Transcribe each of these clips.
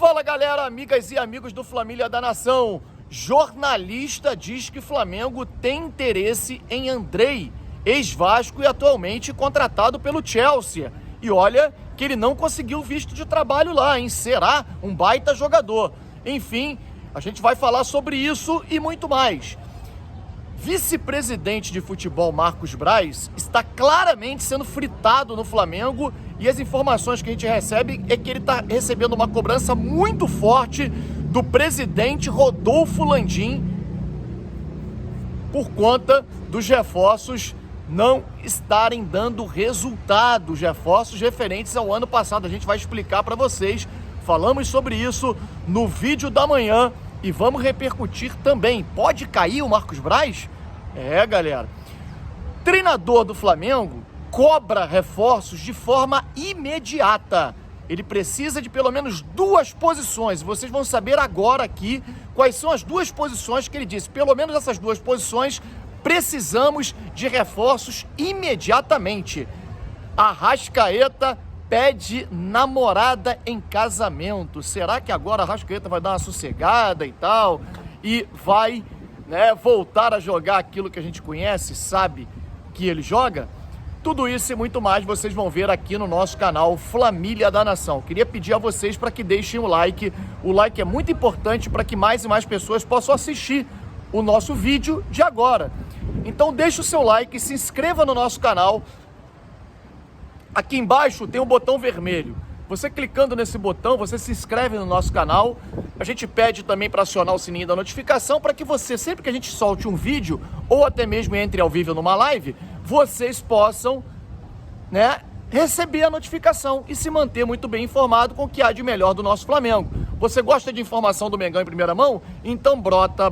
Fala galera, amigas e amigos do Família da Nação. Jornalista diz que Flamengo tem interesse em Andrei, ex-Vasco e atualmente contratado pelo Chelsea. E olha que ele não conseguiu visto de trabalho lá, hein? Será um baita jogador. Enfim, a gente vai falar sobre isso e muito mais. Vice-presidente de futebol Marcos Braz está claramente sendo fritado no Flamengo e as informações que a gente recebe é que ele está recebendo uma cobrança muito forte do presidente Rodolfo Landim por conta dos reforços não estarem dando resultados, reforços referentes ao ano passado. A gente vai explicar para vocês, falamos sobre isso no vídeo da manhã e vamos repercutir também. Pode cair o Marcos Braz? É, galera. Treinador do Flamengo cobra reforços de forma imediata. Ele precisa de pelo menos 2 posições. Vocês vão saber agora aqui quais são as 2 posições que ele disse. Pelo menos essas 2 posições precisamos de reforços imediatamente. Arrascaeta pede namorada em casamento. Será que agora a Arrascaeta vai dar uma sossegada e tal? E vai, voltar a jogar aquilo que a gente conhece, sabe que ele joga? Tudo isso e muito mais vocês vão ver aqui no nosso canal Família da Nação. Queria pedir a vocês para que deixem o like. O like é muito importante para que mais e mais pessoas possam assistir o nosso vídeo de agora. Então deixa o seu like, se inscreva no nosso canal. Aqui embaixo tem um botão vermelho. Você clicando nesse botão, você se inscreve no nosso canal. A gente pede também para acionar o sininho da notificação para que você, sempre que a gente solte um vídeo, ou até mesmo entre ao vivo numa live, vocês possam, receber a notificação e se manter muito bem informado com o que há de melhor do nosso Flamengo. Você gosta de informação do Mengão em primeira mão? Então brota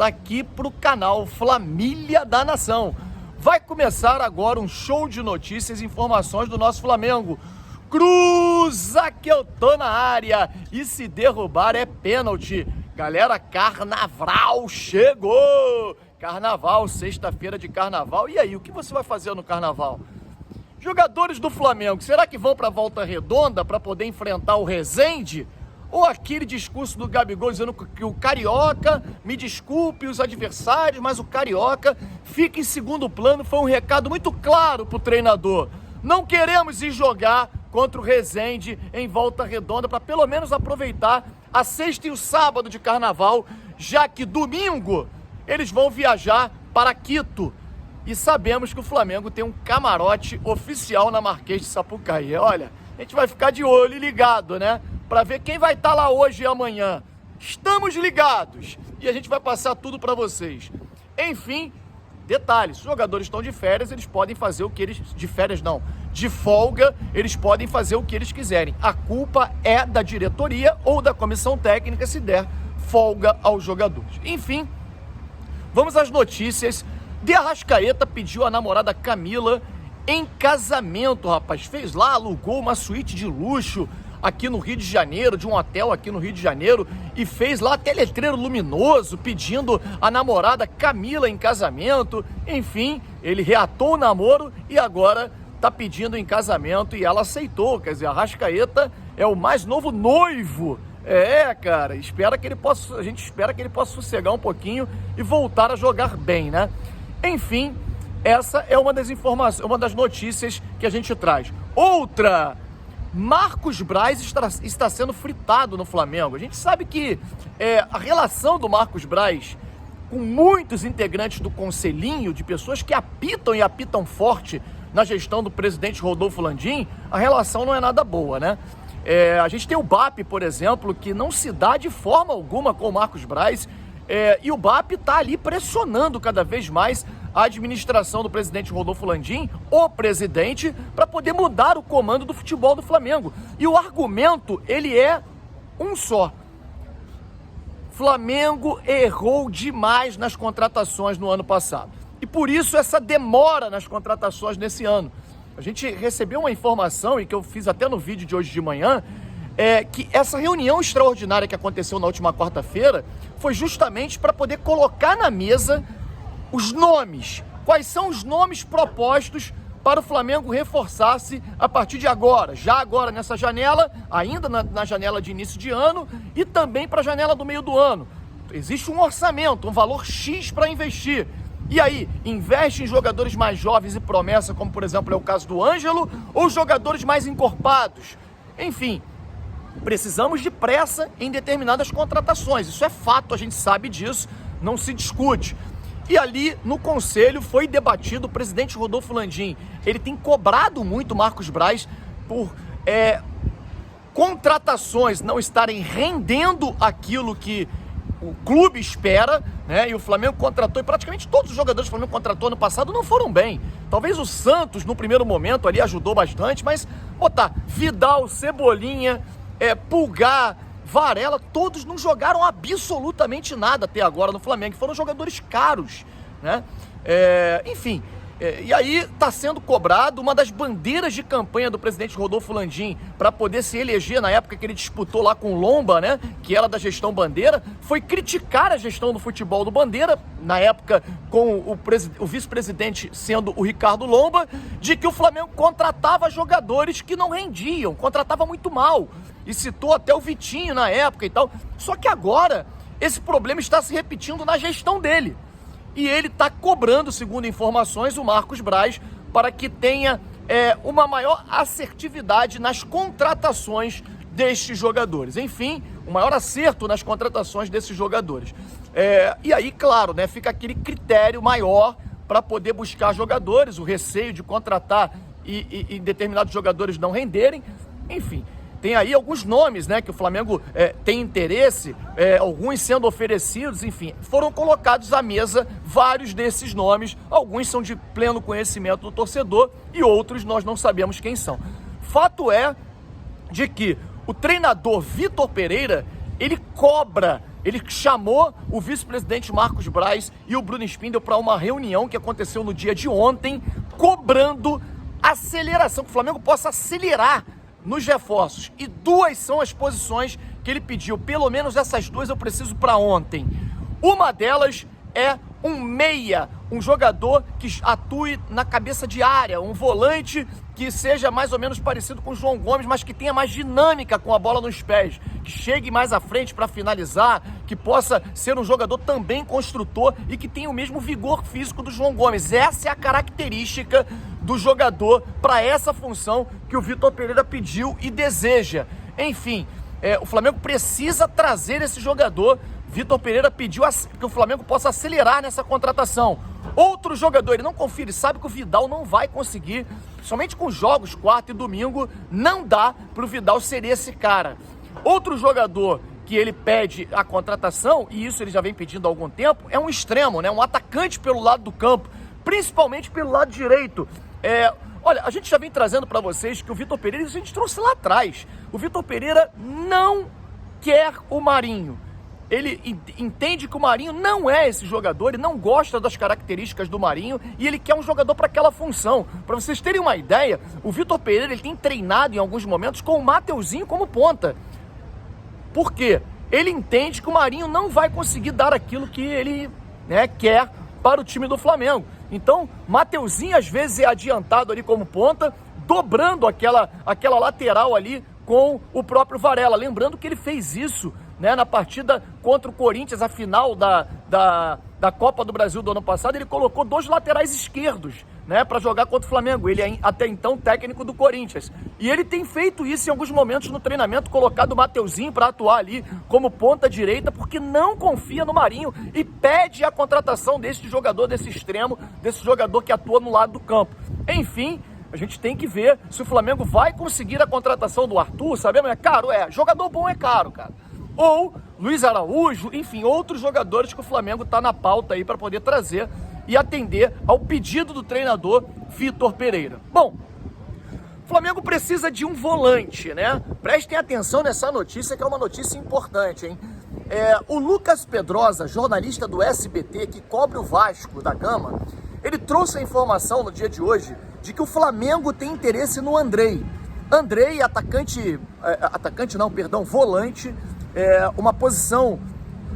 aqui pro canal Família da Nação. Vai começar agora um show de notícias e informações do nosso Flamengo. Cruza que eu tô na área e se derrubar é pênalti. Galera, carnaval chegou! Carnaval, sexta-feira de carnaval. E aí, o que você vai fazer no carnaval? Jogadores do Flamengo, será que vão pra Volta Redonda para poder enfrentar o Resende? Ou aquele discurso do Gabigol dizendo que o Carioca, me desculpe os adversários, mas o Carioca fica em segundo plano? Foi um recado muito claro pro treinador. Não queremos ir jogar contra o Resende em Volta Redonda para pelo menos aproveitar a sexta e o sábado de carnaval, já que domingo eles vão viajar para Quito. E sabemos que o Flamengo tem um camarote oficial na Marquês de Sapucaí. Olha, a gente vai ficar de olho e ligado, para ver quem vai estar lá hoje e amanhã. Estamos ligados e a gente vai passar tudo para vocês. Enfim, detalhes, os jogadores estão de férias, eles podem fazer o que eles... De folga, eles podem fazer o que eles quiserem. A culpa é da diretoria ou da comissão técnica se der folga aos jogadores. Enfim, vamos às notícias. De Arrascaeta pediu a namorada Camila em casamento, rapaz. Fez lá, alugou uma suíte de luxo aqui no Rio de Janeiro, de um hotel aqui no Rio de Janeiro, e fez lá até letreiro luminoso pedindo a namorada Camila em casamento. Enfim, ele reatou o namoro e agora tá pedindo em casamento e ela aceitou. Quer dizer, a Arrascaeta é o mais novo noivo. Cara, a gente espera que ele possa sossegar um pouquinho e voltar a jogar bem, Enfim, essa é uma das informações, uma das notícias que a gente traz. Outra, Marcos Braz está sendo fritado no Flamengo. A gente sabe que a relação do Marcos Braz com muitos integrantes do conselhinho, de pessoas que apitam e apitam forte na gestão do presidente Rodolfo Landim, a relação não é nada boa, a gente tem o BAP, por exemplo, que não se dá de forma alguma com o Marcos Braz, e o BAP está ali pressionando cada vez mais a administração do presidente Rodolfo Landim, o presidente, para poder mudar o comando do futebol do Flamengo. E o argumento, ele é um só. Flamengo errou demais nas contratações no ano passado. E por isso essa demora nas contratações nesse ano. A gente recebeu uma informação, e que eu fiz até no vídeo de hoje de manhã, que essa reunião extraordinária que aconteceu na última quarta-feira foi justamente para poder colocar na mesa os nomes. Quais são os nomes propostos para o Flamengo reforçar-se a partir de agora, já agora nessa janela, ainda na janela de início de ano e também para a janela do meio do ano. Existe um orçamento, um valor X para investir. E aí, investe em jogadores mais jovens e promessa, como por exemplo é o caso do Ângelo, ou jogadores mais encorpados? Enfim, precisamos de pressa em determinadas contratações. Isso é fato, a gente sabe disso, não se discute. E ali no conselho foi debatido, o presidente Rodolfo Landim, ele tem cobrado muito Marcos Braz por contratações não estarem rendendo aquilo que o clube espera, né? E o Flamengo contratou, e praticamente todos os jogadores que o Flamengo contratou no passado não foram bem. Talvez o Santos, no primeiro momento, ali ajudou bastante, mas botar Vidal, Cebolinha, Pulgar, Varela, todos não jogaram absolutamente nada até agora no Flamengo, foram jogadores caros, né? Enfim, e aí está sendo cobrado uma das bandeiras de campanha do presidente Rodolfo Landim para poder se eleger na época que ele disputou lá com o Lomba, né, que era da gestão Bandeira, foi criticar a gestão do futebol do Bandeira, na época com o vice-presidente sendo o Ricardo Lomba, de que o Flamengo contratava jogadores que não rendiam, contratava muito mal, e citou até o Vitinho na época e tal. Só que agora esse problema está se repetindo na gestão dele. E ele está cobrando, segundo informações, o Marcos Braz para que tenha uma maior assertividade nas contratações destes jogadores. Enfim, um maior acerto nas contratações desses jogadores. E aí, claro, né, fica aquele critério maior para poder buscar jogadores, o receio de contratar e determinados jogadores não renderem. Enfim, tem aí alguns nomes, né, que o Flamengo tem interesse, alguns sendo oferecidos, enfim, foram colocados à mesa vários desses nomes, alguns são de pleno conhecimento do torcedor e outros nós não sabemos quem são. Fato é de que o treinador Vitor Pereira, ele chamou o vice-presidente Marcos Braz e o Bruno Spindel para uma reunião que aconteceu no dia de ontem, cobrando aceleração, que o Flamengo possa acelerar nos reforços, e duas são as posições que ele pediu, pelo menos essas duas eu preciso para ontem. Uma delas é um meia, um jogador que atue na cabeça de área, um volante que seja mais ou menos parecido com o João Gomes, mas que tenha mais dinâmica com a bola nos pés, que chegue mais à frente para finalizar, que possa ser um jogador também construtor e que tenha o mesmo vigor físico do João Gomes. Essa é a característica do jogador para essa função que o Vitor Pereira pediu e deseja. Enfim, o Flamengo precisa trazer esse jogador. Vitor Pereira pediu que o Flamengo possa acelerar nessa contratação. Outro jogador, ele não confia, ele sabe que o Vidal não vai conseguir, somente com jogos quarta e domingo, não dá para o Vidal ser esse cara. Outro jogador que ele pede a contratação, e isso ele já vem pedindo há algum tempo, é um extremo, né? Um atacante pelo lado do campo, principalmente pelo lado direito. Olha, a gente já vem trazendo para vocês que o Vitor Pereira, a gente trouxe lá atrás, o Vitor Pereira não quer o Marinho. Ele entende que o Marinho não é esse jogador, ele não gosta das características do Marinho e ele quer um jogador para aquela função. Para vocês terem uma ideia, o Vitor Pereira ele tem treinado em alguns momentos com o Mateuzinho como ponta. Por quê? Ele entende que o Marinho não vai conseguir dar aquilo que ele, né, quer para o time do Flamengo. Então, Mateuzinho às vezes é adiantado ali como ponta, dobrando aquela lateral ali com o próprio Varela. Lembrando que ele fez isso, né, na partida contra o Corinthians, a final da Copa do Brasil do ano passado, ele colocou dois laterais esquerdos, né, para jogar contra o Flamengo. Ele é até então técnico do Corinthians. E ele tem feito isso em alguns momentos no treinamento, colocado o Mateuzinho para atuar ali como ponta direita, porque não confia no Marinho e pede a contratação desse jogador, desse extremo, desse jogador que atua no lado do campo. Enfim, a gente tem que ver se o Flamengo vai conseguir a contratação do Arthur. Sabemos, é caro? Jogador bom é caro, cara. Ou Luiz Araújo, enfim, outros jogadores que o Flamengo está na pauta aí para poder trazer e atender ao pedido do treinador Vitor Pereira. Bom, o Flamengo precisa de um volante, né? Prestem atenção nessa notícia, que é uma notícia importante, hein? O Lucas Pedrosa, jornalista do SBT, que cobre o Vasco da Gama, ele trouxe a informação no dia de hoje de que o Flamengo tem interesse no Andrei. Andrei, volante, uma posição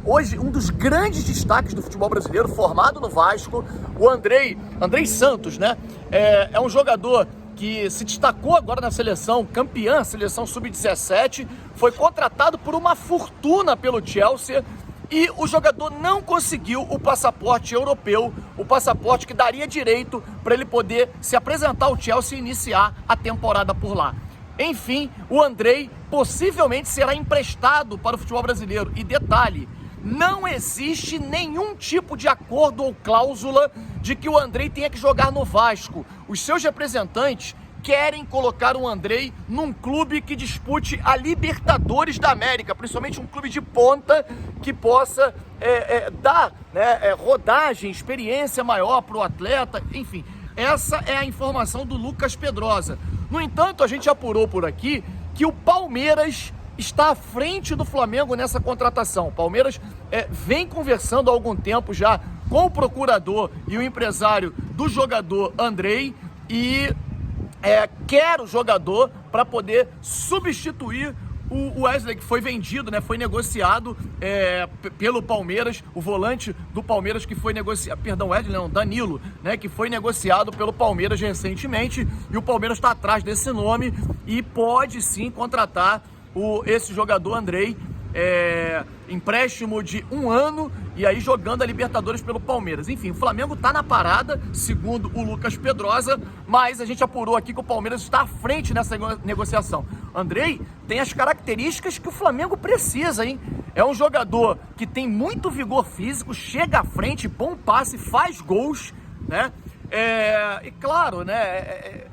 hoje um dos grandes destaques do futebol brasileiro, formado no Vasco, o Andrei Santos, né? É um jogador que se destacou agora na seleção, campeã, seleção sub-17, foi contratado por uma fortuna pelo Chelsea e o jogador não conseguiu o passaporte europeu, o passaporte que daria direito para ele poder se apresentar ao Chelsea e iniciar a temporada por lá. Enfim, o Andrei possivelmente será emprestado para o futebol brasileiro. E detalhe, não existe nenhum tipo de acordo ou cláusula de que o Andrei tenha que jogar no Vasco. Os seus representantes querem colocar o Andrei num clube que dispute a Libertadores da América, principalmente um clube de ponta que possa dar, né, rodagem, experiência maior para o atleta, enfim. Essa é a informação do Lucas Pedrosa. No entanto, a gente apurou por aqui que o Palmeiras está à frente do Flamengo nessa contratação. O Palmeiras vem conversando há algum tempo já com o procurador e o empresário do jogador Andrei e quer o jogador para poder substituir o Wesley, que foi vendido, né, foi negociado pelo Palmeiras, o volante do Palmeiras que foi negociado, perdão, Wesley não, Danilo, né, que foi negociado pelo Palmeiras recentemente, e o Palmeiras está atrás desse nome e pode sim contratar esse jogador Andrei, empréstimo de 1 ano e aí jogando a Libertadores pelo Palmeiras. Enfim, o Flamengo tá na parada, segundo o Lucas Pedrosa, mas a gente apurou aqui que o Palmeiras está à frente nessa negociação. Andrei tem as características que o Flamengo precisa, hein? É um jogador que tem muito vigor físico, chega à frente, bom passe, faz gols, né? E claro, né?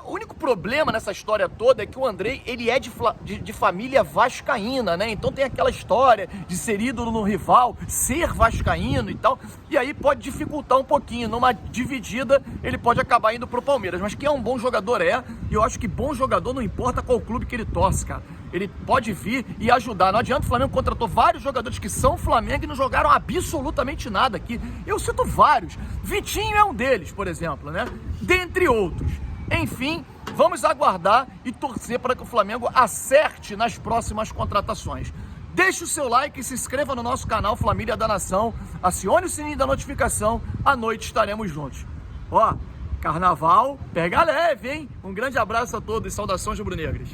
O único problema nessa história toda é que o Andrei, ele é de família vascaína, né? Então tem aquela história de ser ídolo no rival, ser vascaíno e tal, e aí pode dificultar um pouquinho. Numa dividida, ele pode acabar indo pro Palmeiras. Mas que é um bom jogador e eu acho que bom jogador não importa qual clube que ele torce, cara. Ele pode vir e ajudar. Não adianta, o Flamengo contratou vários jogadores que são Flamengo e não jogaram absolutamente nada aqui. Eu cito vários. Vitinho é um deles, por exemplo, né? Dentre outros. Enfim, vamos aguardar e torcer para que o Flamengo acerte nas próximas contratações. Deixe o seu like e se inscreva no nosso canal Família da Nação. Acione o sininho da notificação. À noite estaremos juntos. Ó, carnaval, pega leve, hein? Um grande abraço a todos e saudações rubro-negras.